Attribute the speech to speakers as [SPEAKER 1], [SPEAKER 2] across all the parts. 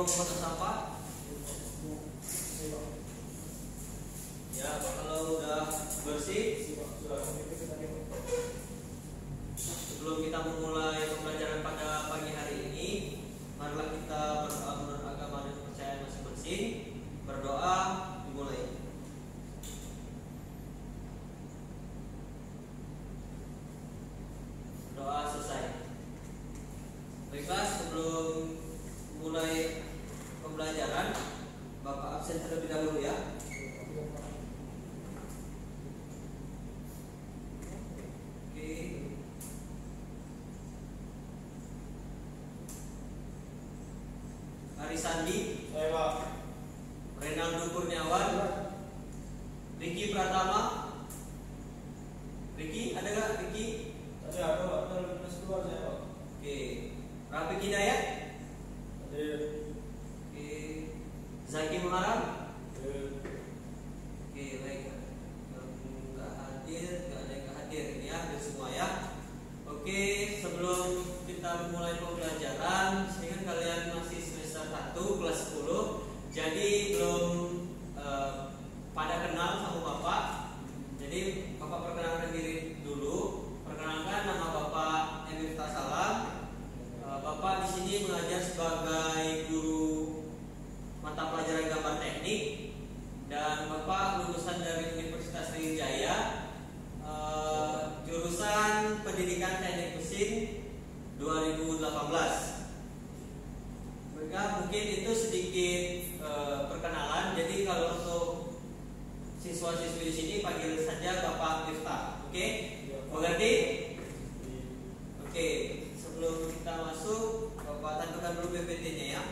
[SPEAKER 1] Sampah. Ya, kalau udah bersih, sebelum kita memulai pembelajaran pada pagi hari ini, marilah kita berdoa menurut agama dan kepercayaan masing-masing. Berdoa dimulai. Doa selesai. Baiklah, sebelum mulai pembelajaran, Bapak absen terlebih dahulu ya. Oke. Arisandi,
[SPEAKER 2] saya Pak.
[SPEAKER 1] Renaldo Kurniawan, Riki Pratama. Riki, ada nggak Riki?
[SPEAKER 2] Tadi ada Pak, ada keluar saya Pak.
[SPEAKER 1] Oke. Rafiq Hidayat.
[SPEAKER 2] Ada.
[SPEAKER 1] Oke. Zaki Muharam.
[SPEAKER 2] Ada.
[SPEAKER 1] Oke, baik. Yang nggak hadir, nggak ada yang hadir ini ya, hadir semua ya. Oke, sebelum kita mulai pembelajaran, saya kan kalian masih semester 1 kelas 10, jadi belum pada kenal sama Bapak. Jadi Bapak perkenalkan diri dulu. Perkenalkan, nama Bapak Emir Salam. Bapak di sini mengajar sebagai guru mata pelajaran gambar teknik, dan Bapak lulusan dari Universitas Sriwijaya, jurusan Pendidikan Teknik Mesin 2018. Mereka mungkin itu sedikit perkenalan. Jadi kalau untuk siswa-siswi di sini panggil saja Bapak Miftah. Oke? Mengerti? Oke. Sebelum kita masuk, Bapak tentukan dulu PPT-nya ya.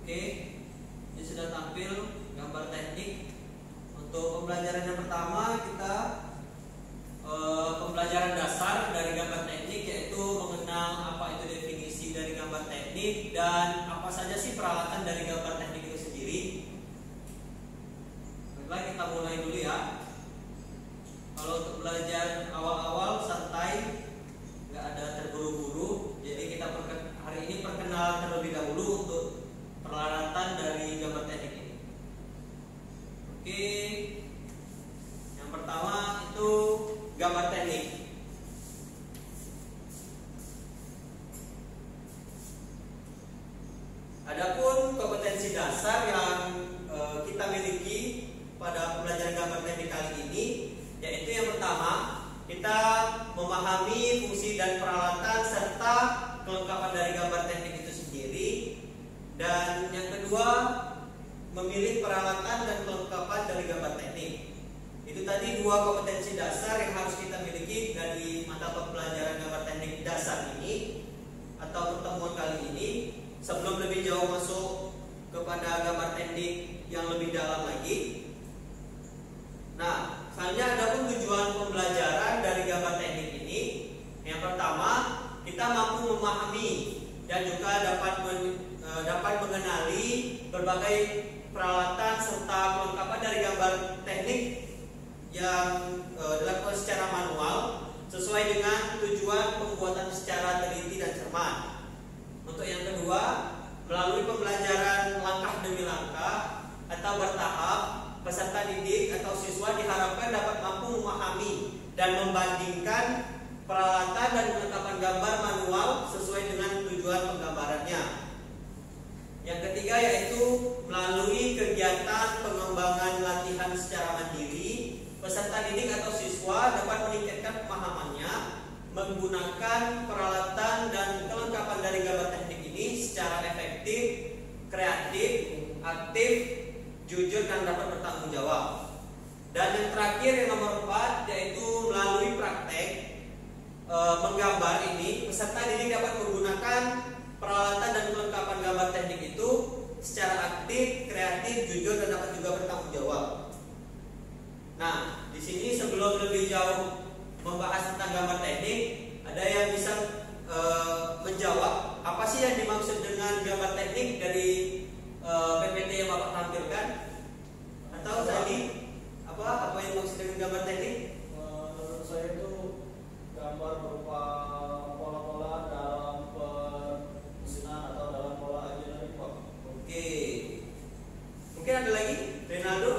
[SPEAKER 1] Oke, ini sudah tampil gambar teknik. Untuk pembelajaran yang pertama, kita pembelajaran dasar dari gambar teknik, yaitu mengenal apa itu definisi dari gambar teknik dan apa saja sih peralatan dari gambar teknik itu sendiri. Baiklah, kita mulai dulu ya. Kalau untuk belajar awal-awal santai, nggak ada terburu-buru. Jadi kita hari ini perkenalan terlebih dahulu untuk peralatan dari gambar teknik ini. Oke, yang pertama itu gambar teknik. Adapun kompetensi dasar yang kita miliki pada pembelajaran gambar teknik kali ini, yaitu yang pertama, kita memahami fungsi dan peralatan serta kelengkapan dari gambar teknik itu sendiri. Dan yang kedua, memilih peralatan dan kelengkapan dari gambar teknik. Itu tadi dua kompetensi dasar yang harus kita miliki dari mata pelajaran gambar teknik dasar ini atau pertemuan kali ini. Sebelum lebih jauh masuk kepada gambar teknik yang lebih dalam lagi. Nah, selanjutnya ada pun tujuan pembelajaran dari gambar teknik ini. Yang pertama, kita mampu memahami dan juga dapat mengenali berbagai peralatan serta kelengkapan dari gambar teknik yang dilakukan secara manual sesuai dengan tujuan pembuatan secara teliti dan cermat. Untuk yang kedua, melalui pembelajaran langkah demi langkah atau bertahap, peserta didik atau siswa diharapkan dapat mampu memahami dan membandingkan peralatan dan kelengkapan gambar manual sesuai dengan tujuan penggambarannya. ketiga yaitu melalui kegiatan pengembangan latihan secara mandiri, peserta didik atau siswa dapat meningkatkan pemahamannya menggunakan peralatan dan kelengkapan dari gambar teknik ini secara efektif, kreatif, aktif, jujur dan dapat bertanggung jawab. Dan yang terakhir yang nomor 4 yaitu melalui praktek menggambar ini peserta didik dapat menggunakan peralatan dan kelengkapan gambar teknik itu secara aktif, kreatif, jujur dan dapat juga bertanggung jawab. Nah, di sini sebelum lebih jauh membahas tentang gambar teknik, ada yang bisa menjawab apa sih yang dimaksud dengan gambar teknik dari PPT yang Bapak tampilkan? Atau tadi apa yang dimaksud dengan gambar teknik?
[SPEAKER 2] Menurut saya itu gambar berupa pola-pola dalam permesinan atau dalam pola engineering, Pak.
[SPEAKER 1] Oke. Mungkin ada lagi, Renaldo?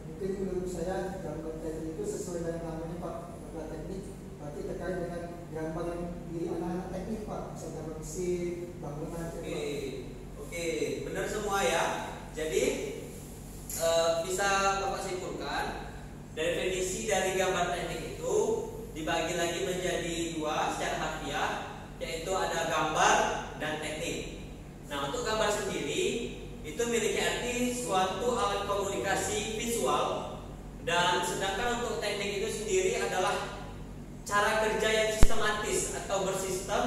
[SPEAKER 3] Mungkin menurut saya gambar teknik itu sesuai dengan namanya, Pak. Gambar teknik berarti terkait dengan gambar yang di anak-anak teknik, Pak. Misalnya gambar mesin, bangunan.
[SPEAKER 1] Oke, benar semua ya. Jadi bisa Bapak simpulkan definisi dari gambar teknik itu dibagi lagi menjadi dua secara harfiah, yaitu ada gambar dan teknik. Nah, untuk gambar sendiri itu memiliki arti suatu alat komunikasi visual, dan sedangkan untuk teknik itu sendiri adalah cara kerja yang sistematis atau bersistem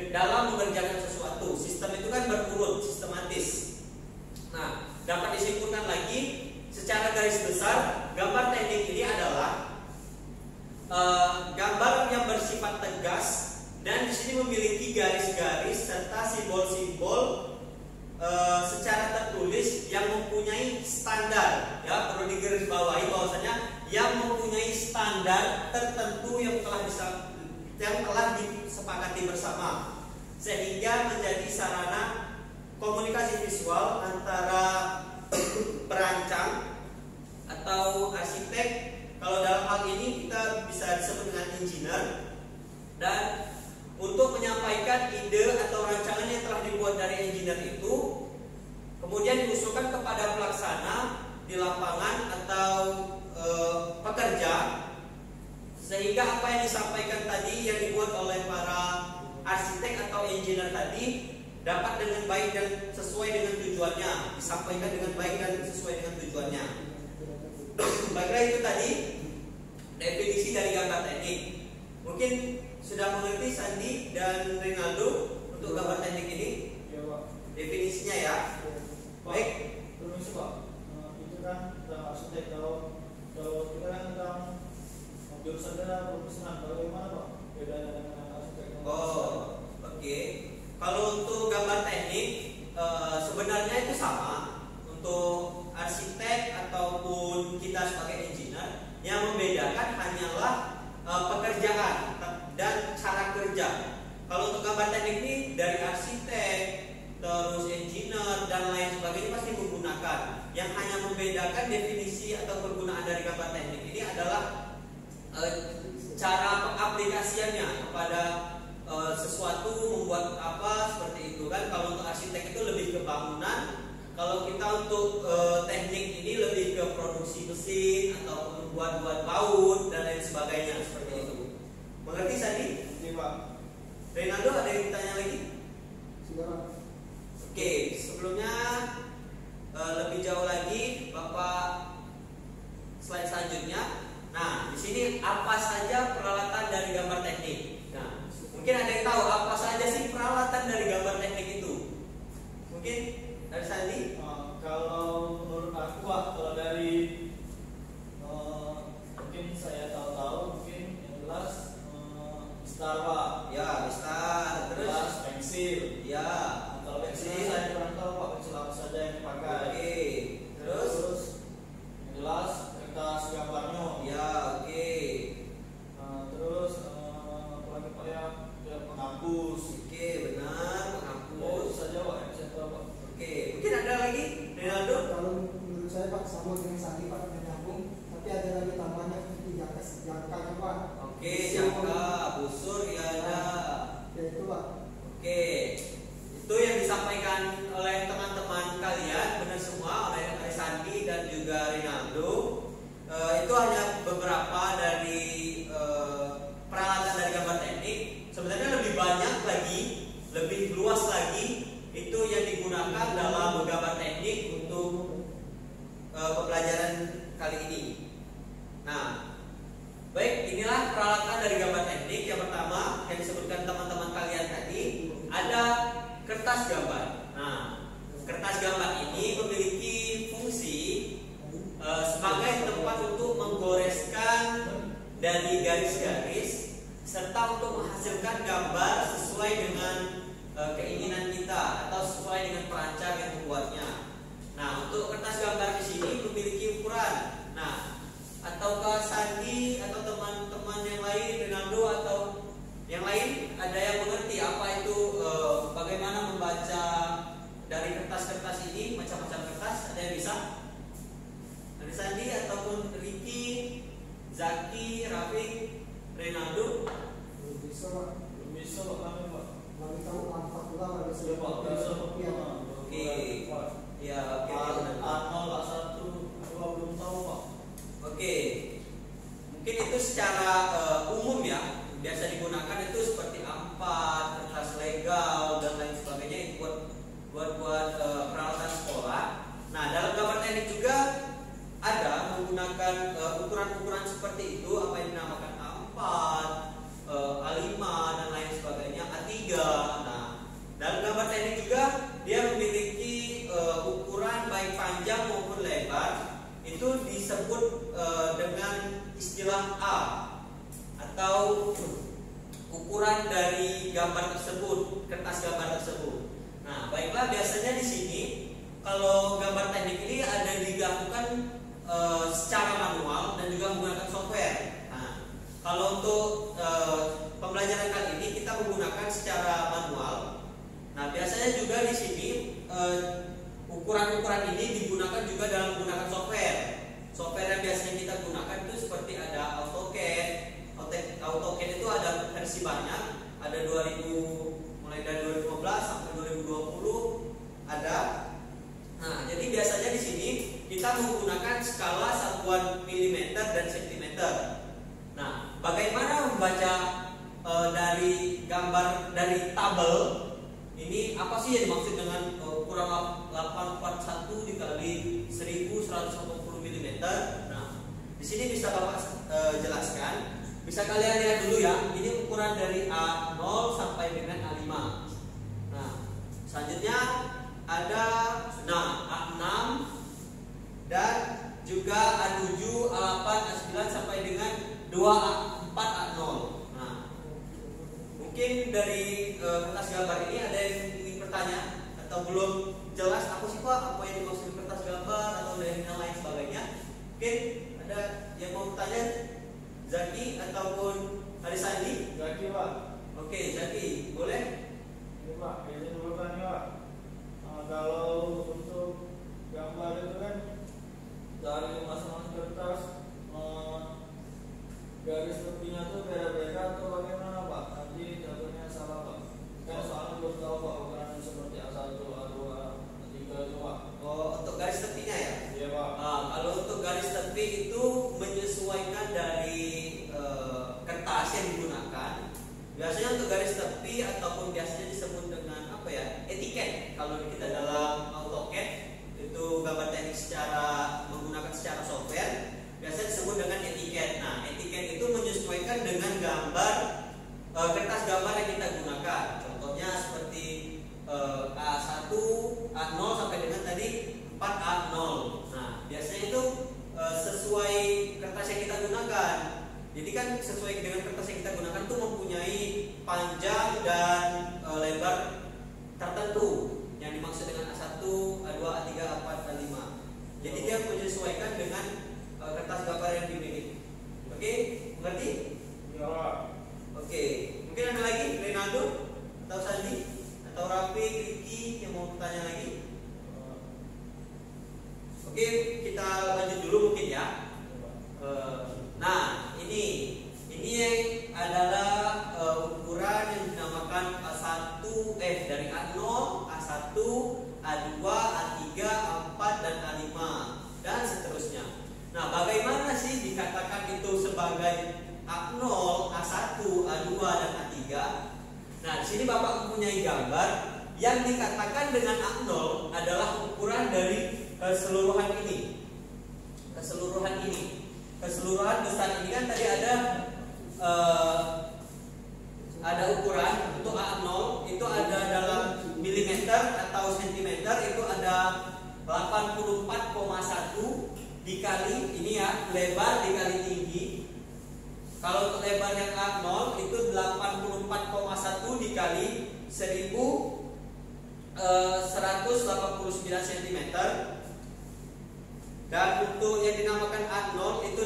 [SPEAKER 1] dalam mengerjakan sesuatu. Sistem itu kan berurut, sistematis. Nah, dapat disimpulkan lagi secara garis besar, gambar teknik ini adalah gambar yang bersifat tegas dan di sini memiliki garis-garis serta simbol-simbol secara tertulis yang mempunyai standar. Ya, perlu digarisbawahi bahwasanya yang mempunyai standar tertentu yang telah disepakati bersama, sehingga menjadi sarana komunikasi visual antara perancang atau arsitek. Kalau dalam hal ini kita bisa disebut dengan engineer, dan untuk menyampaikan ide atau rancangan yang telah dibuat dari engineer itu kemudian diusulkan kepada pelaksana di lapangan atau pekerja, sehingga apa yang disampaikan tadi yang dibuat oleh para arsitek atau engineer tadi dapat dengan baik dan sesuai dengan tujuannya, disampaikan dengan baik dan sesuai dengan tujuannya. Baiklah, itu tadi definisi dari gambar teknik. Mungkin sudah mengerti Sandi dan Rinaldo untuk gambar teknik ini?
[SPEAKER 2] Iya, Pak.
[SPEAKER 1] Definisinya ya. Baik.
[SPEAKER 2] Permisi, Pak. Itu kan tentang arsitek. Kalau kita kan tentang jurusannya permesinan, bagaimana, Pak? Bedanya dengan arsitek?
[SPEAKER 1] Oh, oke. Kalau untuk gambar teknik sebenarnya itu sama. Untuk arsitek ataupun kita sebagai engineer, yang membedakan hanyalah pekerjaan dan cara kerja. Kalau untuk gambar teknik ini dari arsitek, terus engineer dan lain sebagainya pasti menggunakan. Yang hanya membedakan definisi atau penggunaan dari gambar teknik ini adalah cara pengaplikasiannya kepada sesuatu, membuat apa seperti itu kan. Kalau untuk arsitek itu lebih ke bangunan, kalau kita untuk teknik ini lebih ke produksi mesin atau membuat baut dan lain sebagainya seperti itu. Mengerti Sandi?
[SPEAKER 2] Iya, Pak.
[SPEAKER 1] Renaldo, ada yang ditanya lagi?
[SPEAKER 3] Sudah, Pak.
[SPEAKER 1] Oke, sebelumnya lebih jauh lagi, Bapak slide selanjutnya. Nah, di sini apa saja peralatan dari gambar teknik? Nah, mungkin ada yang tahu apa saja sih peralatan dari gambar teknik itu? Mungkin dari Sandi?
[SPEAKER 2] Kalau menurut aku, Pak, kalau dari mungkin saya tahu mungkin yang jelas Star, Pak.
[SPEAKER 1] Ya, bisa. Terus
[SPEAKER 2] Jelas pensil.
[SPEAKER 1] ya,
[SPEAKER 2] Kalau pensil saya kurang tahu, Pak. Pensil
[SPEAKER 1] sebenarnya lebih banyak lagi, lebih luas lagi itu yang digunakan dalam menggambar teknik untuk pembelajaran kali ini. Nah, baik, inilah peralatan dari gambar teknik. Yang pertama yang disebutkan teman-teman kalian tadi, ada kertas gambar. Nah, kertas gambar ini memiliki fungsi sebagai tempat untuk menggoreskan dari garis-garis serta untuk menghasilkan gambar sesuai dengan keinginan kita atau sesuai dengan perancang yang membuatnya. Nah, untuk kertas gambar di sini memiliki ukuran. Nah, ataukah Sandi atau teman-teman yang lain, Ronaldo atau yang lain, ada yang mengerti apa itu bagaimana membaca dari kertas-kertas ini, macam-macam kertas? Ada yang bisa? Ada Sandi ataupun Ricky, Zaki, Rafiq, Ronaldo?
[SPEAKER 3] Belum bisa Pak.
[SPEAKER 2] Belum bisa Pak kami Pak.
[SPEAKER 3] Kami tahu manfaat pula pada
[SPEAKER 2] Iya Pak, bisa Pak.
[SPEAKER 1] Oke. Ya, oke.
[SPEAKER 2] A0, A1, A2 belum tahu Pak.
[SPEAKER 1] Oke. Mungkin itu secara umum ya, biasa digunakan itu seperti A4, kertas legal dan lain sebagainya itu buat peralatan sekolah. Nah, dalam gambar teknik juga ada menggunakan ukuran-ukuran seperti itu, apa yang dinamakan A4, A5 dan lain sebagainya, A3. Nah, dalam gambar teknik juga dia memiliki ukuran baik panjang maupun lebar, itu disebut dengan istilah A atau ukuran dari gambar tersebut, kertas gambar tersebut. Nah, baiklah, biasanya di sini kalau gambar teknik ini ada dilakukan secara manual dan juga menggunakan software. Nah, kalau untuk pembelajaran kali ini kita menggunakan secara manual. Nah, biasanya juga di sini ukuran-ukuran ini digunakan juga dalam menggunakan software. Software yang biasanya kita gunakan itu seperti ada AutoCAD. AutoCAD itu ada versi banyak, ada 2000 mulai dari 2015 sampai 2020 ada. Nah, jadi biasanya di sini kita menggunakan skala satuan milimeter dan sentimeter. Nah, bagaimana membaca dari gambar dari tabel ini, apa sih yang dimaksud dengan ukuran 841 dikali 1180 mm? Nah, di sini bisa Bapak jelaskan. Bisa kalian lihat dulu ya. Ini ukuran dari A0 sampai dengan A5. Nah, selanjutnya ada A6 dan juga A7, A8, A9 sampai dengan 2A4, A0. Nah, mungkin dari kertas gambar ini ada yang ingin bertanya atau belum jelas apa sih Pak, apa yang dimaksud kertas gambar atau dari yang lain sebagainya. Mungkin ada yang mau bertanya, Zaki ataupun ada Sandi?
[SPEAKER 2] Zaki Pak.
[SPEAKER 1] Oke, Zaki, boleh?
[SPEAKER 2] Ini Pak, izin dulu kan ya Pak. Kalau untuk gambar itu kan dari masing-masing kertas garis tepinya tuh beda-beda atau bagaimana Pak? Nanti jatuhnya salah Pak. Kan soalnya belum tahu Pak ukurannya seperti A1, A2, A3 itu Pak.
[SPEAKER 1] Oh, untuk garis tepinya ya?
[SPEAKER 2] Iya Pak.
[SPEAKER 1] Kalau untuk garis tepi itu menyesuaikan dari kertas yang digunakan. Biasanya untuk garis tepi ataupun biasanya disebut dengan apa ya, etiket. Kalau kita dalam AutoCAD itu gambar teknik menggunakan secara software, biasanya disebut dengan etiket. Nah, etiket itu menyesuaikan dengan gambar kertas gambar yang kita gunakan. Contohnya seperti A1, A0 sampai dengan tadi 4A0. Nah, biasanya itu sesuai kertas yang kita gunakan. Jadi kan sesuai dengan kertas yang kita gunakan itu mempunyai panjang dan lebar tertentu yang dimaksud dengan A1, A2, A3, A4, A5. Jadi dia menyesuaikan dengan kertas gambar yang dimiliki. Oke, mengerti?
[SPEAKER 2] Iya Pak.
[SPEAKER 1] Oke, mungkin ada lagi Ronaldo atau Sandi atau Rafi, Ricky yang mau bertanya lagi? Oke, kita lanjut dulu mungkin ya. Nah, ini yang adalah ukuran yang dinamakan A1 dari A0, A1, A2, A3, A4 dan A5 dan seterusnya. Nah, bagaimana sih dikatakan itu sebagai A0, A1, A2 dan A3? Nah, di sini Bapak mempunyai gambar yang dikatakan dengan A0 adalah ukuran dari keseluruhan ini. Keseluruhan besar ini kan tadi ada ukuran untuk A0 itu ada dalam milimeter atau sentimeter, itu ada 84,1 dikali ini ya, lebar dikali tinggi. Kalau untuk lebar yang A0 itu 84,1 dikali 1189 cm. Dan untuk yang dinamakan A0 itu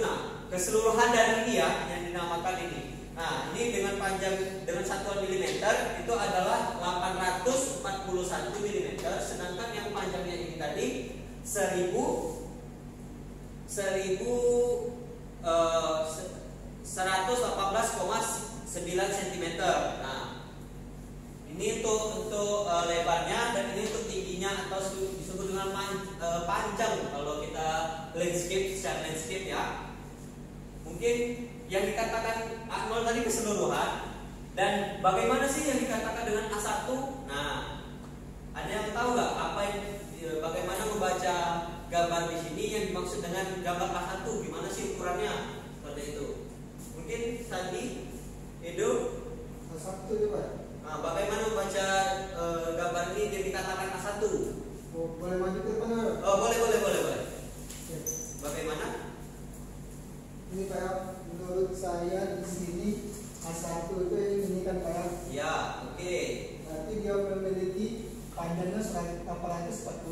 [SPEAKER 1] keseluruhan dari ini ya yang dinamakan ini. Nah, ini dengan panjang dengan satuan milimeter itu adalah 841 mm, sedangkan yang panjangnya ini tadi 118,9 cm. Nah, ini untuk lebarnya, dan ini untuk tingginya atau disebut dengan panjang kalau kita secara landscape ya. Mungkin yang dikatakan A0 tadi keseluruhan, dan bagaimana sih yang dikatakan dengan A1? Nah, ada yang tahu nggak bagaimana membaca gambar di sini yang dimaksud dengan gambar A1? Gimana sih ukurannya? Seperti itu. Mungkin tadi Edo
[SPEAKER 3] A1 coba.
[SPEAKER 1] Nah, bagaimana membaca gambar ini yang dikatakan A1?
[SPEAKER 3] Boleh maju ke depan?
[SPEAKER 1] Boleh.
[SPEAKER 3] Ya.
[SPEAKER 1] Bagaimana?
[SPEAKER 3] Ini kayak menurut saya di sini A1 itu ini kan kayak.
[SPEAKER 1] Ya, oke.
[SPEAKER 3] Berarti dia memiliki panjangnya 841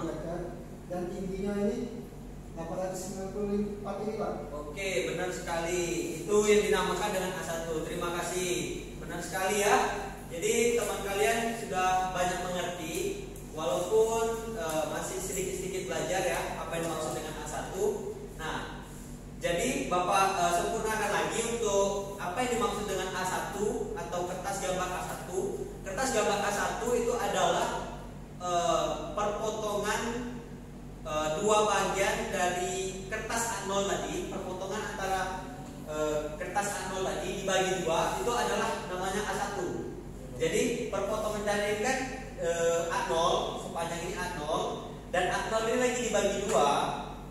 [SPEAKER 3] meter dan tingginya ini 894 ini Pak.
[SPEAKER 1] Oke, benar sekali. Itu yang dinamakan dengan A1. Terima kasih. Benar sekali ya. Jadi teman kalian sudah banyak mengerti, walaupun masih sedikit-sedikit belajar ya apa yang dimaksud dengan A1. Nah, jadi Bapak sempurnakan lagi untuk apa yang dimaksud dengan A1 atau kertas gambar A1. Kertas gambar A1 itu adalah perpotongan dua bagian dari kertas A0 tadi. Perpotongan antara kertas A0 tadi dibagi dua, itu adalah namanya A1. Jadi perpotongan dari ini kan A0, sepanjang ini A0, dan A0 ini lagi dibagi dua,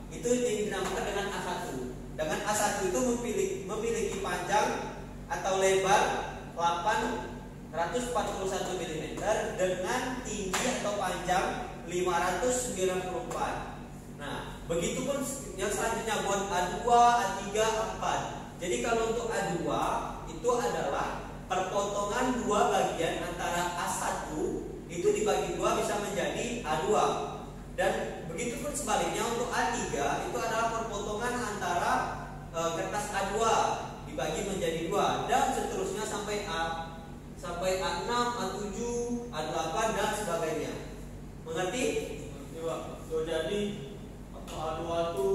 [SPEAKER 1] itu dinamakan dengan A1. Dengan A1 itu memiliki panjang atau lebar 841 mm dengan tinggi atau panjang 594. Nah, begitupun yang selanjutnya buat A2, A3, A4. Jadi kalau untuk A2 itu adalah perpotongan dua bagian antara A1 itu dibagi dua bisa menjadi A2. Dan begitupun sebaliknya untuk A3 itu adalah perpotongan antara kertas A2 dibagi menjadi dua, dan seterusnya sampai A6, A7, A8 dan sebagainya. Mengerti?
[SPEAKER 2] Jadi A2 itu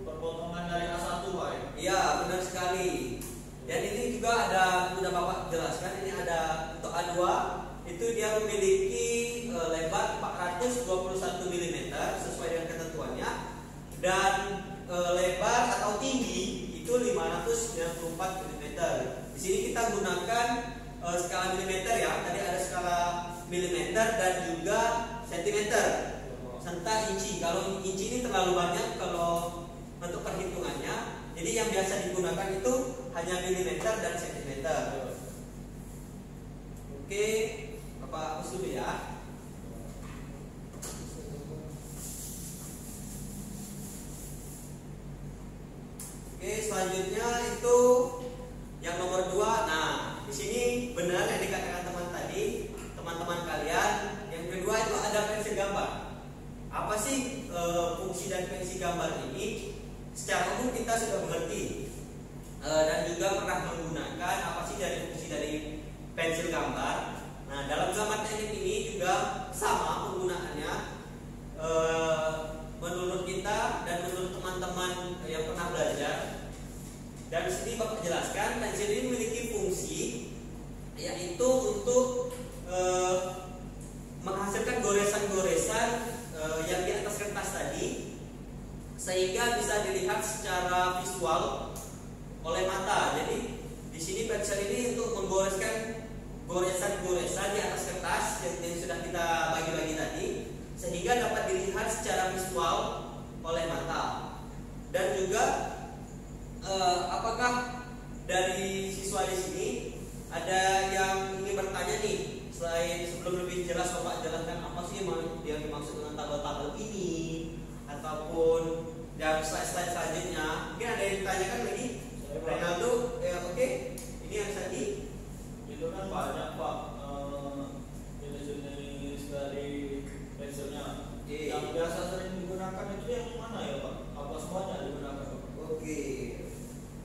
[SPEAKER 2] perpotongan dari A1 Pak ya?
[SPEAKER 1] Iya, benar sekali. Dan ini juga sudah Bapak jelaskan, ini ada untuk A2 itu dia memiliki lebar 421 mm sesuai dengan ketentuannya, dan lebar atau tinggi itu 594 mm. Di sini kita gunakan skala milimeter ya. Tadi ada skala milimeter dan juga sentimeter serta inci. Kalau inci ini terlalu banyak kalau untuk perhitungannya. Jadi yang biasa digunakan itu hanya milimeter dan sentimeter. Oke, Bapak hapus dulu ya. Oke, selanjutnya itu yang nomor 2. Nah, di sini benar yang dikatakan teman-teman kalian. Yang kedua itu ada pensil gambar. Apa sih fungsi dan pensil gambar ini? Secara umum kita sudah mengerti dan juga pernah menggunakan apa sih fungsi dari pensil gambar. Nah, dalam gambar teknik ini juga sama penggunaannya. Menurut kita dan menurut teman-teman yang pernah belajar, dan di sini Bapak jelaskan pensil ini memiliki fungsi yaitu untuk menghasilkan goresan-goresan yang di atas kertas tadi, sehingga bisa dilihat secara visual oleh mata. Jadi di sini pensil ini untuk menggoreskan selain sebelum lebih jelas Bapak jelaskan apa sih yang dimaksud dengan tabel-tabel ini ataupun yang slide-slide selanjutnya, mungkin ada yang ditanyakan lagi. Renaldo, oke. Ini yang tadi
[SPEAKER 2] itu kan banyak Pak jenis-jenis dari pensilnya. Yang biasa sering digunakan itu yang mana ya Pak? Apa semuanya digunakan Pak?
[SPEAKER 1] Oke.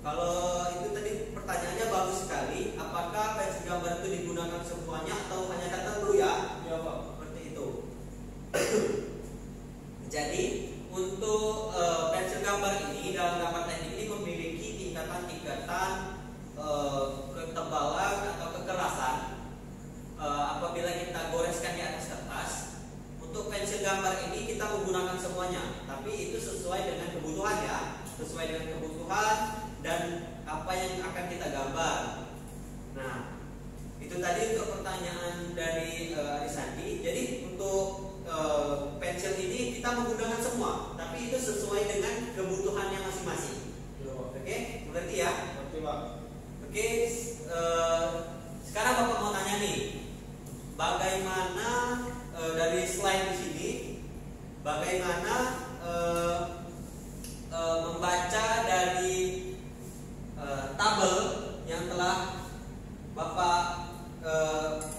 [SPEAKER 1] Kalau itu tadi pertanyaannya bagus sekali. Apakah pensil gambar itu digunakan semuanya atau hanya tertentu ya?
[SPEAKER 2] Iya Pak.
[SPEAKER 1] Seperti itu. Jadi untuk pensil gambar ini dalam gambar teknik ini memiliki tingkatan-tingkatan ketebalan atau kekerasan. Apabila kita goreskan di atas kertas, untuk pensil gambar ini kita menggunakan semuanya, tapi itu sesuai dengan kebutuhan ya, sesuai dengan kebutuhan dan apa yang akan kita gambar. Nah, itu tadi untuk pertanyaan dari Arisandi. Jadi untuk pensil ini kita menggunakan semua, tapi itu sesuai dengan kebutuhannya masing-masing. Oke, berarti ya.
[SPEAKER 2] Oke Pak.
[SPEAKER 1] Oke, sekarang Bapak mau tanya nih, bagaimana dari slide di sini, bagaimana membaca dari tabel yang telah Bapak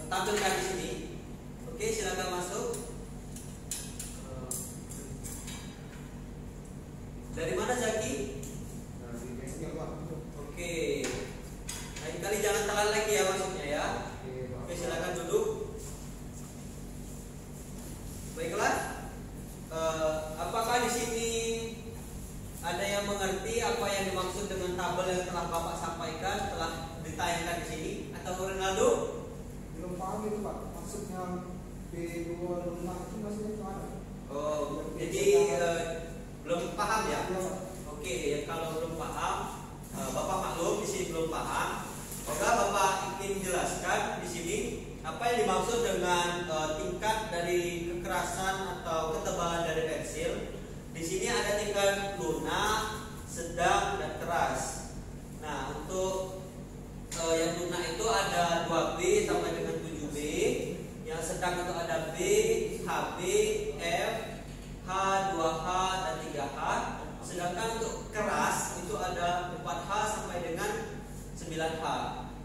[SPEAKER 1] tampilkan di sini. Oke, silakan masuk. Dari mana Zaki? Oke. Lain kali jangan telat lagi ya masuknya ya. Oke, silakan duduk. Baiklah. Apakah di sini ada yang mengerti apa yang dimaksud dengan tabel yang telah Bapak sampaikan, telah ditayangkan di sini? Atau Ronaldo?
[SPEAKER 3] Belum paham itu Pak, maksudnya B25 itu maksudnya gimana?
[SPEAKER 1] Oh, jadi belum paham ya? Oke, ya kalau belum paham, Bapak maklum di sini belum paham. Maka Bapak ingin jelaskan di sini apa yang dimaksud dengan tingkat dari kekerasan atau ketebalan dari pensil. Di sini ada tingkat lunak, sedang, dan keras. Nah, untuk yang lunak itu ada 2B sampai dengan 7B. Yang sedang itu ada B, HB, F, H, 2H, dan 3H. Sedangkan untuk keras itu ada 4H sampai dengan 9H.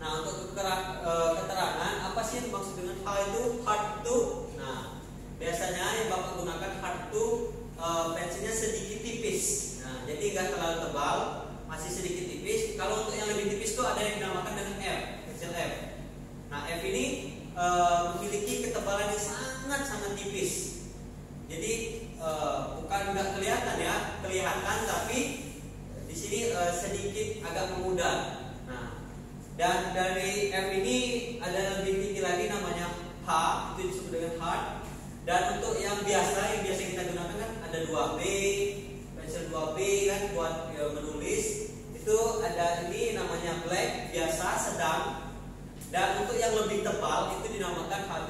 [SPEAKER 1] Nah, untuk keterangan apa sih yang dimaksud dengan H itu? Hard to. Nah, biasanya yang Bapak gunakan hard to, pensilnya sedikit tipis. Nah, jadi nggak terlalu tebal, masih sedikit tipis. Kalau untuk yang lebih tipis itu ada yang dinamakan dengan F, pensil F. Nah, F ini memiliki ketebalan yang sangat tipis. Jadi bukan nggak kelihatan ya, kelihatan tapi di sini sedikit agak memudar. Nah, dan dari F ini ada lebih tinggi lagi namanya H, itu disebut dengan hard. Dan untuk yang biasa kita gunakan kan ada 2B, pensil 2B kan buat menulis. Itu ada ini namanya black, biasa, sedang. Dan untuk yang lebih tebal itu dinamakan HB.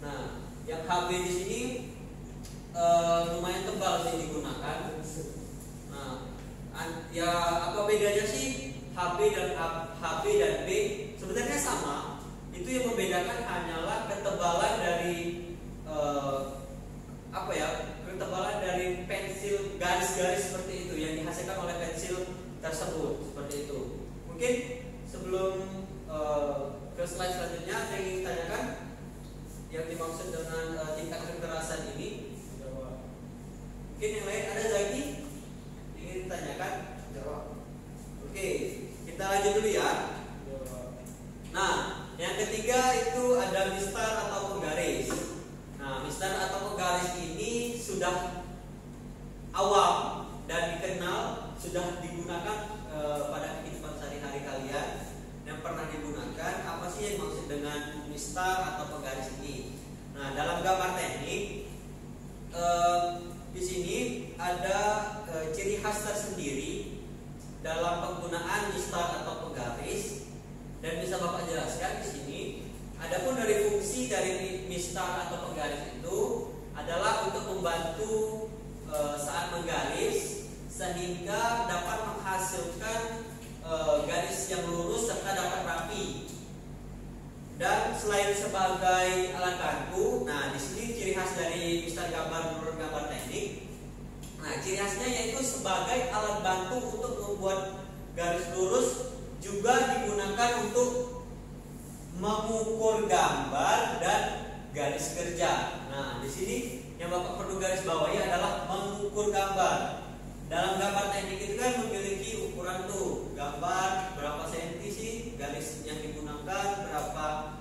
[SPEAKER 1] Nah, yang HB di sini lumayan tebal sih digunakan. Nah, ya apa bedanya sih HB dan B? Sebenarnya sama. Itu yang membedakan hanyalah ketebalan dari ketebalan dari pensil garis-garis seperti itu yang dihasilkan oleh pensil tersebut, seperti itu. Mungkin sebelum ke slide selanjutnya saya ingin tanyakan yang dimaksud dengan tingkat kekerasan ini. Mungkin yang lain ada Zaki ingin ditanyakan? Jawab. Oke, kita lanjut dulu ya. Nah, yang ketiga itu ada mistar atau penggaris. Nah, mistar atau penggaris ini sudah awam dan dikenal, sudah digunakan pada kehidupan sehari-hari kalian yang pernah digunakan. Apa sih yang dimaksud dengan mistar atau penggaris ini? Nah, dalam gambar teknik di sini ada ciri khas tersendiri dalam penggunaan mistar atau penggaris, dan bisa Bapak jelaskan di sini. Adapun dari fungsi dari mistar atau penggaris itu adalah untuk membantu saat menggaris sehingga dapat menghasilkan garis yang lurus serta dapat rapi. Dan selain sebagai alat bantu, nah di sini ciri khas dari mistar gambar menurut gambar teknik. Nah, ciri khasnya yaitu sebagai alat bantu untuk membuat garis lurus, juga digunakan untuk mengukur gambar dan garis kerja. Nah, di sini yang Bapak perlu garis bawahi adalah mengukur gambar. Dalam gambar teknik itu kan memiliki ukuran tuh, gambar berapa senti sih garis yang digunakan, berapa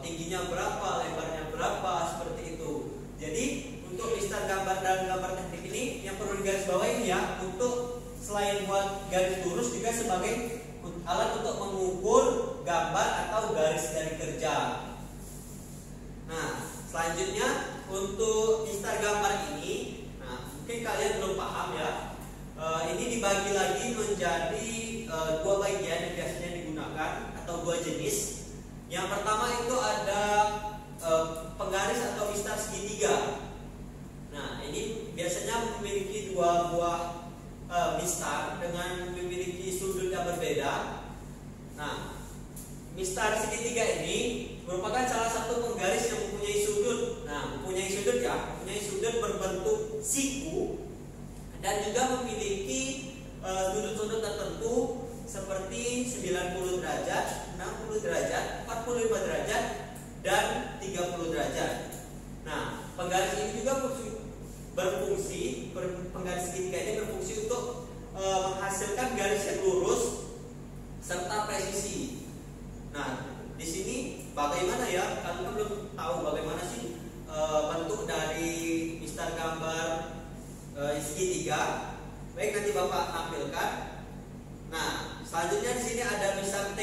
[SPEAKER 1] tingginya berapa, lebarnya berapa, seperti itu. Jadi untuk mistar gambar dan gambar teknik ini yang perlu digarisbawahi ya, untuk selain buat garis lurus juga sebagai alat untuk mengukur gambar atau garis dari kerja. Nah, selanjutnya untuk mistar gambar ini, nah mungkin kalian belum paham ya. Ini dibagi lagi menjadi dua bagian yang biasanya digunakan atau dua jenis. Yang pertama itu ada penggaris atau mistar segitiga. Nah, ini biasanya memiliki dua buah mistar dengan memiliki sudut yang berbeda. Nah, mistar segitiga ini merupakan salah satu penggaris yang mempunyai sudut. Nah, mempunyai sudut berbentuk siku dan juga memiliki sudut-sudut tertentu seperti 90 derajat, 60 derajat, 45 derajat, dan 30 derajat. Nah, penggaris ini juga penggaris segitiga ini berfungsi untuk menghasilkan garis yang lurus serta presisi. Nah, di sini bagaimana ya? Kalian belum tahu bagaimana sih bentuk dari mistar gambar segitiga. Baik, nanti Bapak tampilkan. Nah, selanjutnya di sini ada mistar T.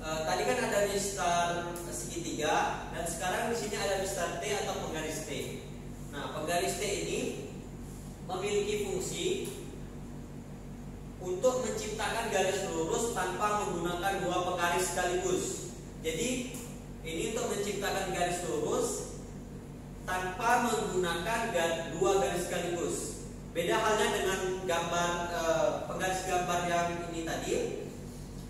[SPEAKER 1] Tadi kan ada mistar segitiga dan sekarang di sini ada mistar T atau penggaris T. Nah, penggaris T ini memiliki fungsi untuk menciptakan garis lurus tanpa menggunakan dua penggaris sekaligus. Jadi, ini untuk menciptakan garis lurus tanpa menggunakan dua garis sekaligus. Beda halnya dengan gambar penggaris gambar yang ini tadi.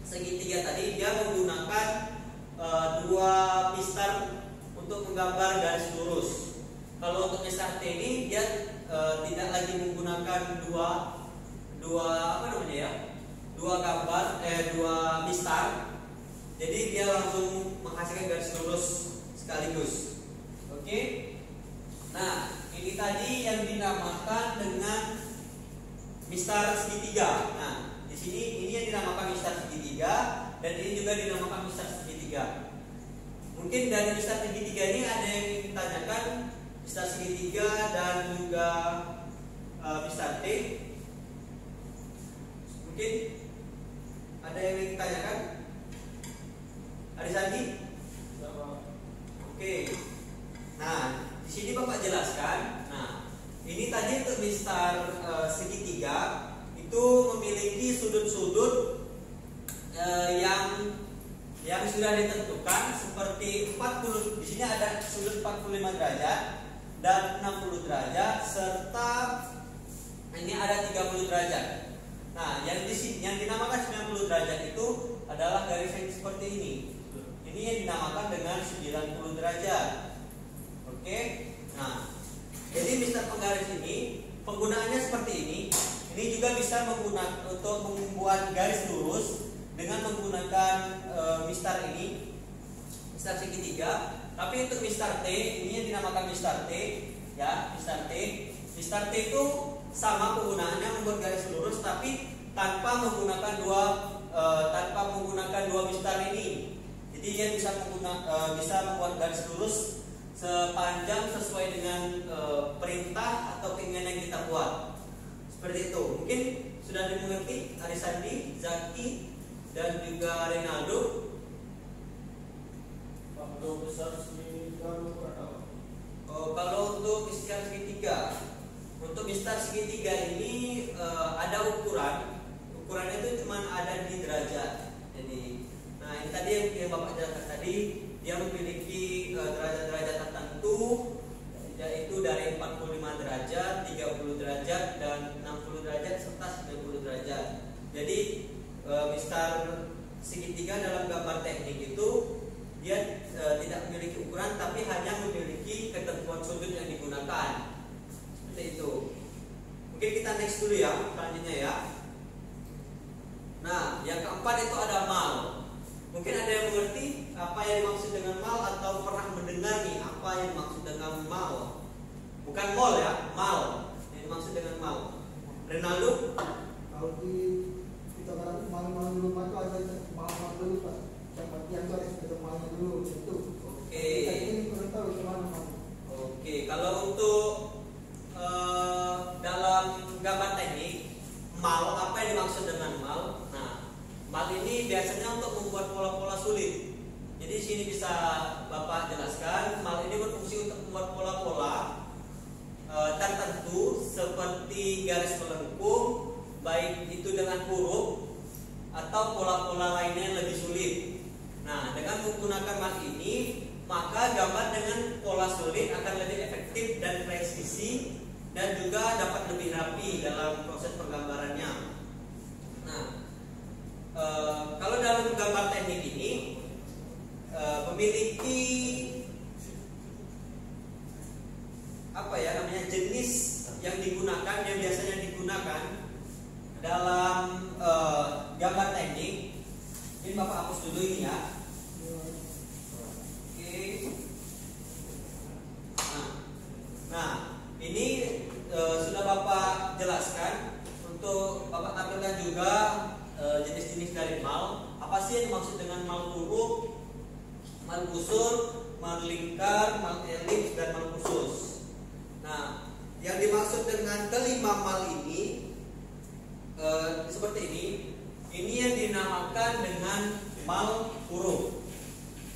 [SPEAKER 1] Segitiga tadi dia menggunakan dua mistar untuk menggambar garis lurus. Kalau untuk mistar T ini dia tidak lagi menggunakan dua mistar. Jadi dia langsung menghasilkan garis lurus sekaligus. Oke. Nah, ini tadi yang dinamakan dengan mistar segitiga. Nah, di sini ini yang dinamakan mistar segitiga dan ini juga dinamakan mistar segitiga. Mungkin dari mistar segitiga ini ada yang ditanyakan, mistar segitiga dan juga mistar T. Mungkin ada yang ditanyakan? Ada lagi? Oke. Nah, di sini Bapak jelaskan. Nah, ini tadi untuk mistar segitiga itu memiliki sudut-sudut yang sudah ditentukan seperti 40. Di sini ada sudut 45 derajat dan 60 derajat serta ini ada 30 derajat. Nah, yang di sini yang dinamakan 90 derajat itu adalah garis yang seperti ini. Ini yang dinamakan dengan 90 derajat. Oke. Nah, jadi mistar penggaris ini penggunaannya seperti ini. Ini juga bisa menggunakan untuk membuat garis lurus dengan menggunakan mistar ini, mistar segitiga. Tapi untuk mistar T, ini yang dinamakan mistar T, ya, mistar T. Mistar T itu sama penggunaannya membuat garis lurus, tapi tanpa menggunakan dua mistar ini. Jadi dia bisa membuat garis lurus sepanjang sesuai dengan perintah atau keinginan yang kita buat. Seperti itu. Mungkin sudah dimengerti Arisandi, Zaki, dan juga Renaldo.
[SPEAKER 2] Kalau besar segitiga berapa?
[SPEAKER 1] Kalau untuk mistar segitiga, untuk mistar segitiga ini ada ukuran. Ukurannya itu cuma ada di derajat. Jadi, nah ini tadi yang Bapak jelaskan tadi, dia memiliki derajat-derajat tertentu, yaitu dari 45 derajat, 30 derajat, dan 60 derajat serta 90 derajat. Jadi mistar segitiga dalam gambar teknik itu dia tidak memiliki ukuran, tapi hanya memiliki ketentuan sudut yang digunakan. Seperti itu. Mungkin kita next dulu ya, selanjutnya ya. Nah, yang keempat itu ada mal. Mungkin ada yang mengerti apa yang dimaksud dengan mal atau pernah mendengar nih apa yang dimaksud dengan mal. Bukan mall ya, mal. Yang dimaksud dengan mal. Renaldo?
[SPEAKER 3] Kalau di kita kan malam-malam dulu itu ada malam dulu Pak. Yang itu ada malnya dulu itu.
[SPEAKER 1] Oke.
[SPEAKER 3] Kita ini perlu tahu kemana mal.
[SPEAKER 1] Oke, kalau untuk dalam gambar teknik mal, apa yang dimaksud dengan mal? Nah, mal ini biasanya untuk membuat pola-pola sulit. Jadi di sini bisa Bapak jelaskan, mal ini berfungsi untuk membuat pola-pola tertentu seperti garis melengkung, baik itu dengan huruf atau pola-pola lainnya yang lebih sulit. Nah, dengan menggunakan mal ini, maka gambar dengan pola sulit akan lebih efektif dan presisi, dan juga dapat lebih rapi dalam proses penggambarannya. Nah, kalau dalam gambar teknik ini memiliki apa ya namanya jenis yang digunakan, yang biasanya digunakan dalam gambar teknik. Ini Bapak hapus dulu ini ya. Oke. Nah, ini sudah Bapak jelaskan. Untuk Bapak tampilkan juga jenis-jenis dari mal. Apa sih yang dimaksud dengan mal huruf, mal busur, mal lingkar, mal elips, dan mal khusus. Nah, yang dimaksud dengan kelima mal ini seperti ini. Ini yang dinamakan dengan mal huruf.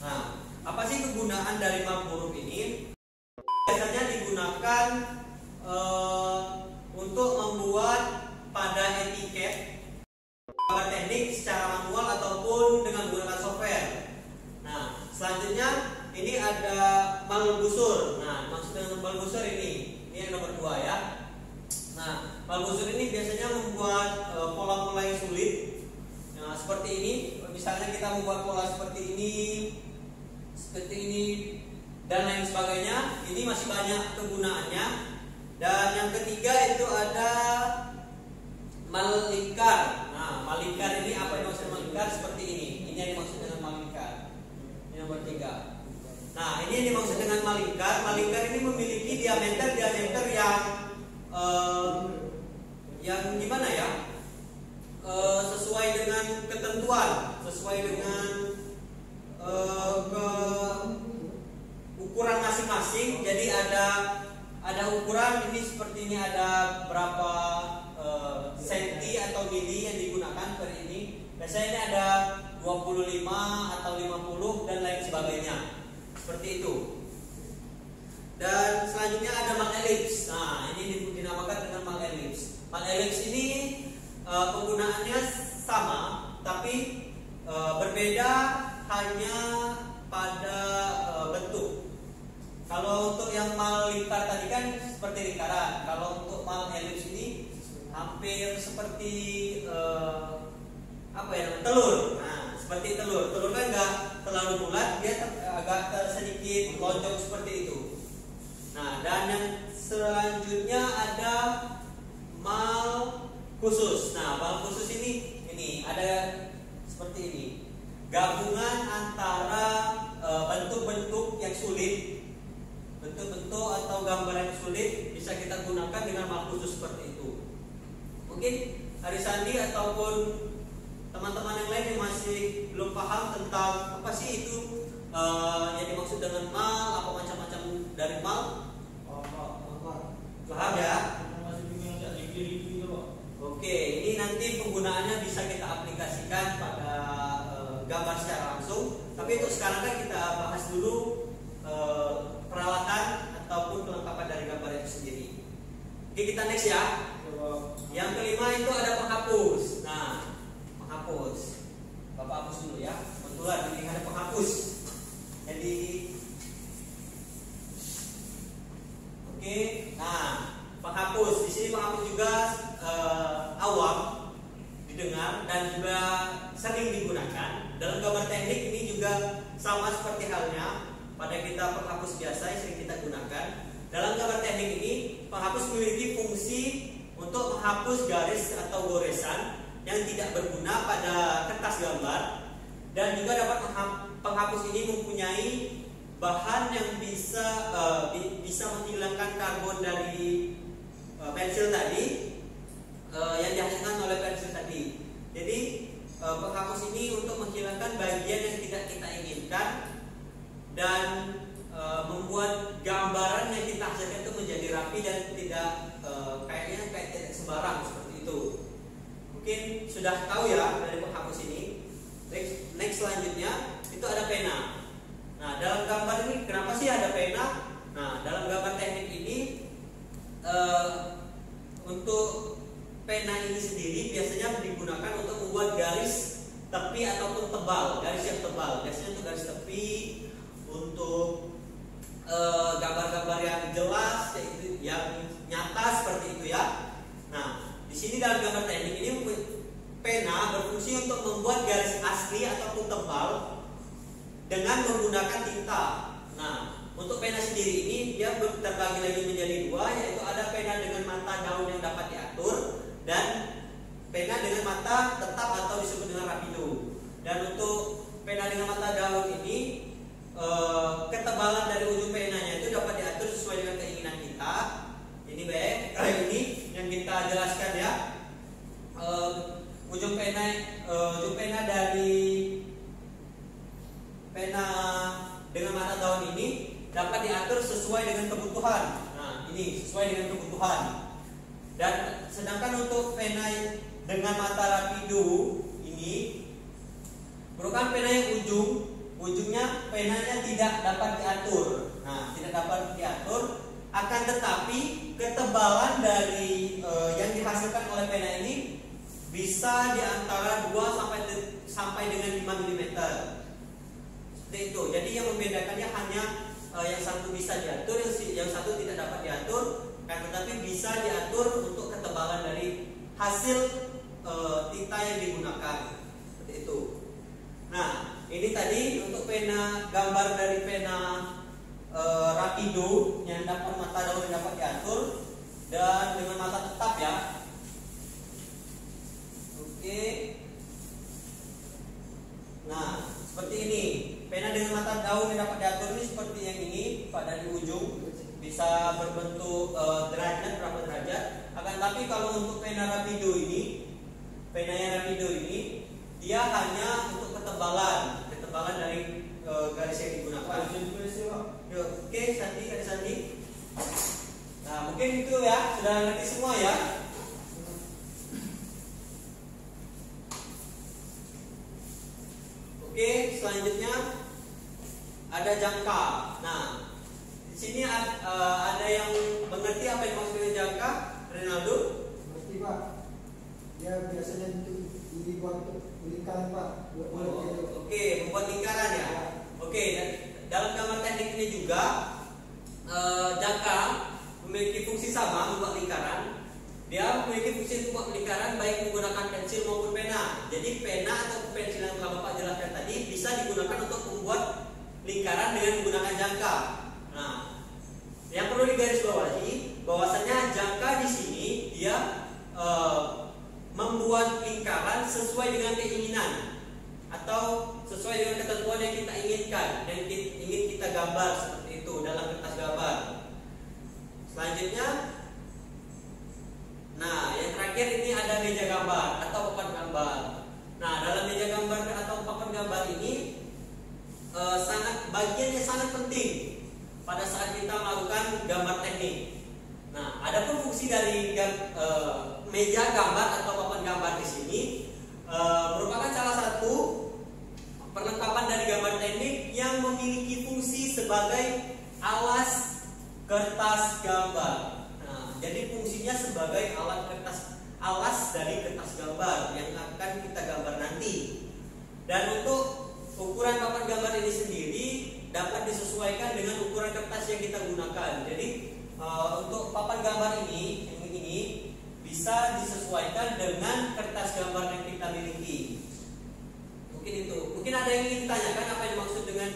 [SPEAKER 1] Nah, apa sih kegunaan dari mal huruf ini? Biasanya digunakan untuk membuat pada etiket gambar teknik secara manual ataupun dengan menggunakan software. Nah, selanjutnya ini ada mal busur. Nah, maksud dengan mal busur ini yang nomor 2 ya. Nah, mal busur ini biasanya membuat pola-pola yang sulit. Nah, seperti ini. Misalnya kita membuat pola seperti ini, dan lain sebagainya. Ini masih banyak kegunaannya. Dan yang ketiga itu ada mal lingkar. Nah, mal lingkar ini apa yang dimaksud mal lingkar? Seperti ini. Ini yang dimaksud dengan mal lingkar. Ini nomor 3. Nah, ini yang dimaksud dengan mal lingkar. Mal lingkar ini memiliki diameter yang gimana ya? Sesuai dengan ketentuan, sesuai dengan ukuran masing-masing. Jadi ada ukuran ini, seperti ini ada berapa senti atau mili yang digunakan per ini. Biasanya ini ada 25 atau 50 dan lain sebagainya. Seperti itu. Dan selanjutnya ada mal elips. Nah, ini dinamakan dengan mal elips. Mal elips ini penggunaannya sama, tapi berbeda hanya pada bentuk. Kalau untuk yang mal lingkar tadi kan seperti lingkaran. Kalau untuk mal elips ini hampir seperti telur. Nah, seperti telur. Telur kan nggak terlalu bulat, dia agak sedikit lonjong seperti itu. Nah, dan yang selanjutnya ada mal khusus. Nah, mal khusus ini ada seperti ini. Gabungan antara bentuk-bentuk yang sulit, bentuk-bentuk atau gambar yang sulit bisa kita gunakan dengan mal khusus seperti itu. Mungkin Arisandi ataupun teman-teman yang lain yang masih belum paham tentang apa sih itu yang dimaksud dengan mal, apa macam-macam dari mal. Paham ya? Oke, ini nanti penggunaannya bisa kita aplikasikan pada gambar secara langsung. Tapi untuk sekarang kan kita bahas dulu peralatan ataupun kelengkapan dari gambar itu sendiri. Oke, kita next ya. Yang kelima itu ada penghapus. Nah, penghapus. Bapak hapus dulu ya. Kebetulan ini ada penghapus. Jadi oke, nah penghapus di sini penghapus juga awam didengar dan juga sering digunakan. sama seperti halnya pada kita penghapus biasa yang sering kita gunakan. Dalam gambar teknik ini, penghapus memiliki fungsi untuk menghapus garis atau goresan yang tidak berguna pada kertas gambar, dan juga dapat penghapus ini mempunyai bahan yang bisa menghilangkan karbon dari pensil tadi yang dihasilkan oleh pensil tadi. Jadi penghapus ini untuk menghilangkan bagian yang tidak kita inginkan dan membuat gambaran yang kita hasilkan itu menjadi rapi dan tidak kayak tidak sembarang seperti itu. Mungkin sudah tahu ya dari penghapus ini. Next selanjutnya itu ada pena. Nah, dalam gambar ini kenapa sih ada pena? Nah, dalam gambar teknik ini untuk pena ini sendiri biasanya digunakan untuk membuat garis tepi ataupun tebal, garis yang tebal. Biasanya untuk garis tepi, untuk gambar-gambar yang jelas, yaitu yang nyata seperti itu ya. Nah, di sini dalam gambar teknik ini pena berfungsi untuk membuat garis asli ataupun tebal dengan menggunakan tinta. Nah, untuk pena sendiri ini dia terbagi lagi menjadi dua, yaitu ada pena dengan mata daun yang dapat diatur dan pena dengan mata tetap atau disebut dengan rapido. Dan untuk pena dengan mata daun ini ketebalan dari ujung penanya itu dapat diatur sesuai dengan keinginan kita. Ini baik, ini yang kita jelaskan ya. Ujung pena dari pena dengan mata daun ini dapat diatur sesuai dengan kebutuhan. Nah, ini sesuai dengan kebutuhan. Dan sedangkan untuk pena dengan mata rapido ini merupakan pena yang ujungnya penanya tidak dapat diatur. Nah, tidak dapat diatur, akan tetapi ketebalan dari yang dihasilkan oleh pena ini bisa di antara 2 sampai dengan 5 mm. Seperti itu. Jadi yang membedakannya hanya yang satu bisa diatur, yang satu tidak dapat diatur, tetapi bisa diatur untuk ketebalan dari hasil tinta yang digunakan. Seperti itu. Nah, ini tadi untuk pena, gambar dari pena rapido yang dapat mata daun yang dapat diatur dan dengan mata tetap ya. Oke. Nah, seperti ini. Pena dengan mata daun yang dapat diatur ini seperti yang ini pada di ujung, bisa berbentuk derajat, berapa derajat. Akan tapi kalau untuk pena rapido ini, pena yang rapido ini dia hanya untuk ketebalan dari garis yang digunakan. Oke, Sandi. Nah, mungkin itu ya, sudah ngerti semua ya. Oke, selanjutnya ada jangka. Nah, di sini ada yang mengerti apa yang maksudnya jangka, Ronaldo?
[SPEAKER 3] Mengerti Pak. Dia biasanya dibuat lingkaran Pak.
[SPEAKER 1] Oke, membuat lingkaran ya. Oke, dalam gambar teknik ini juga jangka memiliki fungsi sama membuat lingkaran. Dia memiliki fungsi untuk membuat lingkaran baik menggunakan pensil maupun pena. Jadi pena atau pensil yang telah Bapak jelaskan tadi bisa digunakan untuk membuat lingkaran dengan menggunakan jangka. Nah, yang perlu digarisbawahi bahwasanya jangka di sini dia membuat lingkaran sesuai dengan keinginan atau sesuai dengan ketentuan yang kita inginkan dan ingin kita gambar seperti itu dalam kertas gambar. Selanjutnya, nah yang terakhir ini ada meja gambar atau papan gambar. Nah, dalam meja gambar atau papan gambar ini bagian yang sangat penting pada saat kita melakukan gambar teknik. Nah, adapun fungsi dari meja gambar atau papan gambar di sini merupakan salah satu perlengkapan dari gambar teknik yang memiliki fungsi sebagai alas kertas gambar. Nah, jadi fungsinya sebagai alas dari kertas gambar yang akan kita gambar nanti. Dan untuk ukuran papan gambar ini sendiri dapat disesuaikan dengan ukuran kertas yang kita gunakan. Jadi untuk papan gambar ini bisa disesuaikan dengan kertas gambar yang kita miliki. Mungkin itu. Mungkin ada yang ingin ditanyakan apa yang dimaksud dengan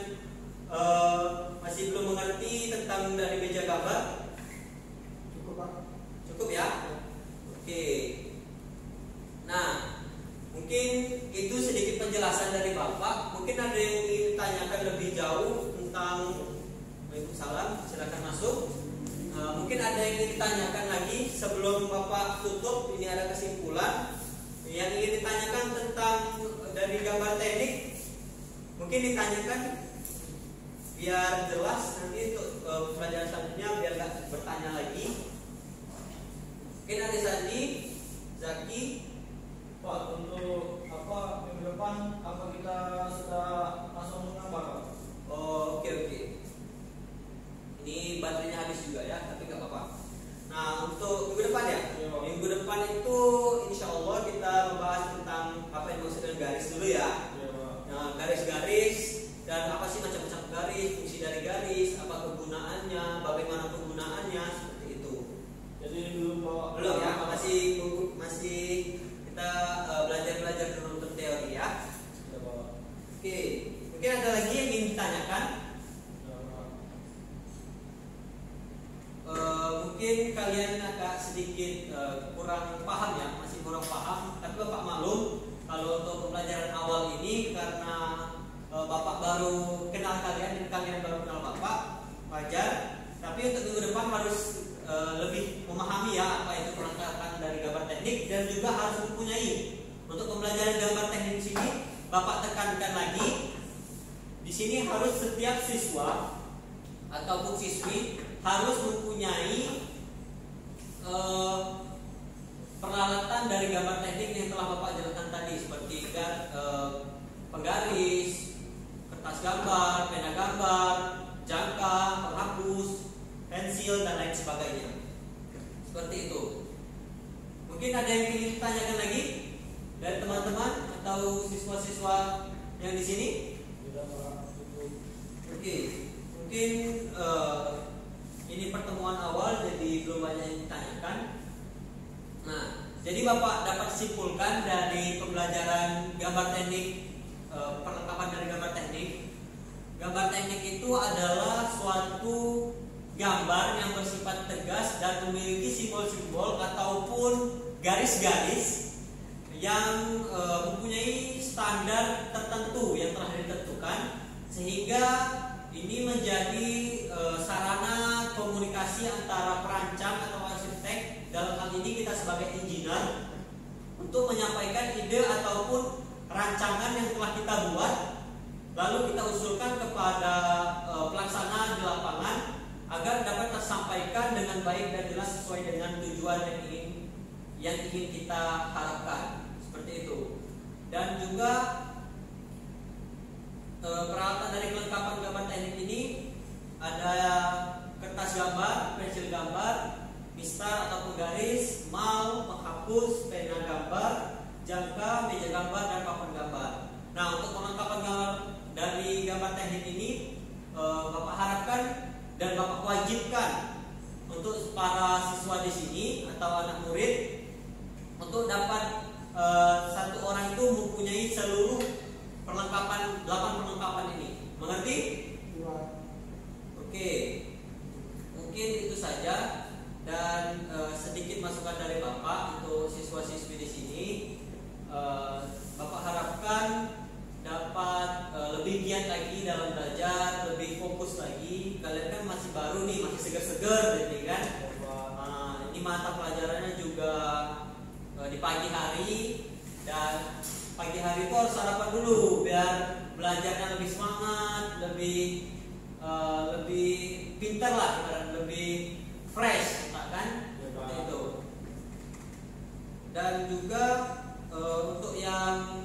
[SPEAKER 1] mungkin ada yang ingin ditanyakan lagi sebelum Bapak tutup. Ini ada kesimpulan yang ingin ditanyakan tentang dari gambar teknik. Mungkin ditanyakan biar jelas nanti untuk pelajaran selanjutnya, biar nggak bertanya lagi. Mungkin ada Sandi, Zaki.
[SPEAKER 2] Pak, untuk apa minggu depan apa kita sudah langsung menambah Pak?
[SPEAKER 1] Oh, oke. Ini baterainya habis juga ya, tapi nggak apa-apa. Nah, untuk minggu depan ya.
[SPEAKER 2] Iya.
[SPEAKER 1] Minggu depan itu insya Allah kita membahas tentang apa yang dimaksud dengan garis dulu ya.
[SPEAKER 2] Iya Pak.
[SPEAKER 1] Nah, garis-garis dan apa sih macam-macam garis, fungsi dari garis, apa kegunaannya, bagaimana penggunaannya, seperti itu.
[SPEAKER 2] Jadi belum Pak.
[SPEAKER 1] Belum ya, masih kita belajar dulu untuk teori ya.
[SPEAKER 2] Iya Pak.
[SPEAKER 1] Oke, mungkin ada lagi yang ingin ditanyakan.
[SPEAKER 2] Iya Pak.
[SPEAKER 1] Mungkin kalian agak sedikit kurang paham ya, masih kurang paham. Tapi Bapak maklum kalau untuk pembelajaran awal ini karena Bapak baru kenal kalian dan kalian baru kenal Bapak, wajar. Tapi untuk minggu depan harus lebih memahami ya apa itu perlengkapan dari gambar teknik, dan juga harus mempunyai untuk pembelajaran gambar teknik di sini. Bapak tekankan lagi di sini harus setiap siswa ataupun siswi harus mempunyai peralatan dari gambar teknik yang telah Bapak jelaskan tadi, seperti penggaris, kertas gambar, pena gambar, jangka, penghapus, pensil, dan lain sebagainya. Seperti itu. Mungkin ada yang ingin ditanyakan lagi dari teman-teman atau siswa-siswa yang di sini?
[SPEAKER 2] Tidak Pak.
[SPEAKER 1] Oke. Mungkin ini pertemuan awal, jadi belum banyak yang ditanyakan. Nah, jadi Bapak dapat simpulkan dari pembelajaran gambar teknik, perlengkapan dari gambar teknik. Gambar teknik itu adalah suatu gambar yang bersifat tegas dan memiliki simbol-simbol ataupun garis-garis yang mempunyai standar tertentu yang telah ditentukan, sehingga ini menjadi sarana komunikasi antara perancang atau arsitek, dalam hal ini kita sebagai engineer, untuk menyampaikan ide ataupun rancangan yang telah kita buat, lalu kita usulkan kepada pelaksana di lapangan agar dapat tersampaikan dengan baik dan jelas sesuai dengan tujuan yang ingin kita harapkan, seperti itu. Dan juga peralatan dari kelengkapan gambar teknik ini ada kertas gambar, pensil gambar, mistar atau penggaris, mal, penghapus, pena gambar, jangka, meja gambar, dan papan gambar. Nah, untuk kelengkapan gambar dari gambar teknik ini Bapak harapkan dan Bapak wajibkan untuk para siswa di sini atau anak murid untuk dapat satu orang itu mempunyai seluruh perlengkapan 8 perlengkapan ini. Mengerti? Oke. Mungkin itu saja, dan sedikit masukan dari Bapak untuk siswa-siswi di sini. Bapak harapkan dapat lebih giat lagi dalam belajar, lebih fokus lagi. Kalian kan masih baru nih, masih seger-seger gitu kan. Ini mata pelajarannya juga di pagi hari, dan pagi hari itu harus sarapan dulu biar belajarnya lebih semangat, lebih pintar lah, lebih fresh, kan? Seperti itu. Dan juga untuk yang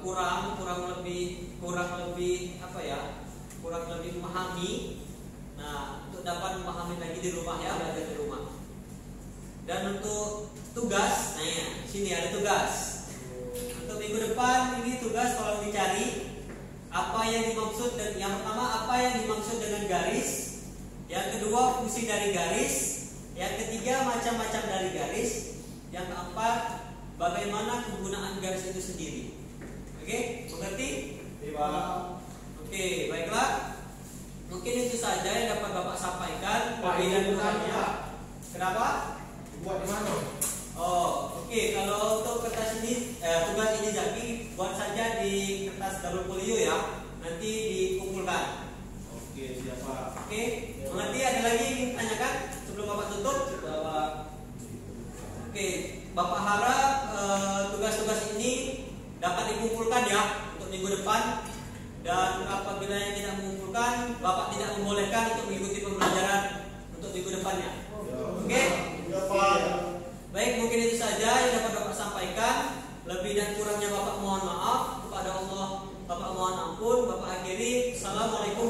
[SPEAKER 1] kurang lebih memahami. Nah, untuk dapat memahami lagi di rumah ya, belajar di rumah. Dan untuk tugas, nah ya, sini ada tugas. Untuk minggu depan ini tugas tolong dicari apa yang dimaksud, dan yang pertama apa yang dimaksud dengan garis, yang kedua fungsi dari garis, yang ketiga macam-macam dari garis, yang keempat bagaimana penggunaan garis itu sendiri. Oke, mengerti?
[SPEAKER 2] Iya.
[SPEAKER 1] Oke, baiklah. Mungkin itu saja yang dapat Bapak sampaikan.
[SPEAKER 2] Pak, ini
[SPEAKER 1] kurangnya. Kenapa?
[SPEAKER 2] Buat di mana?
[SPEAKER 1] Oh, oke. Kalau untuk kertas ini, tugas ini Zaki buat saja di kertas double folio ya. Nanti dikumpulkan.
[SPEAKER 2] Oke, siap Pak.
[SPEAKER 1] Oke, mengerti? Ada lagi yang ingin tanyakan sebelum Bapak bukan Bapak tidak membolehkan untuk mengikuti pembelajaran untuk minggu depannya. Oke? Baik, mungkin itu saja yang dapat Bapak sampaikan. Lebih dan kurangnya Bapak mohon maaf. Kepada Allah Bapak mohon ampun. Bapak akhiri. Assalamualaikum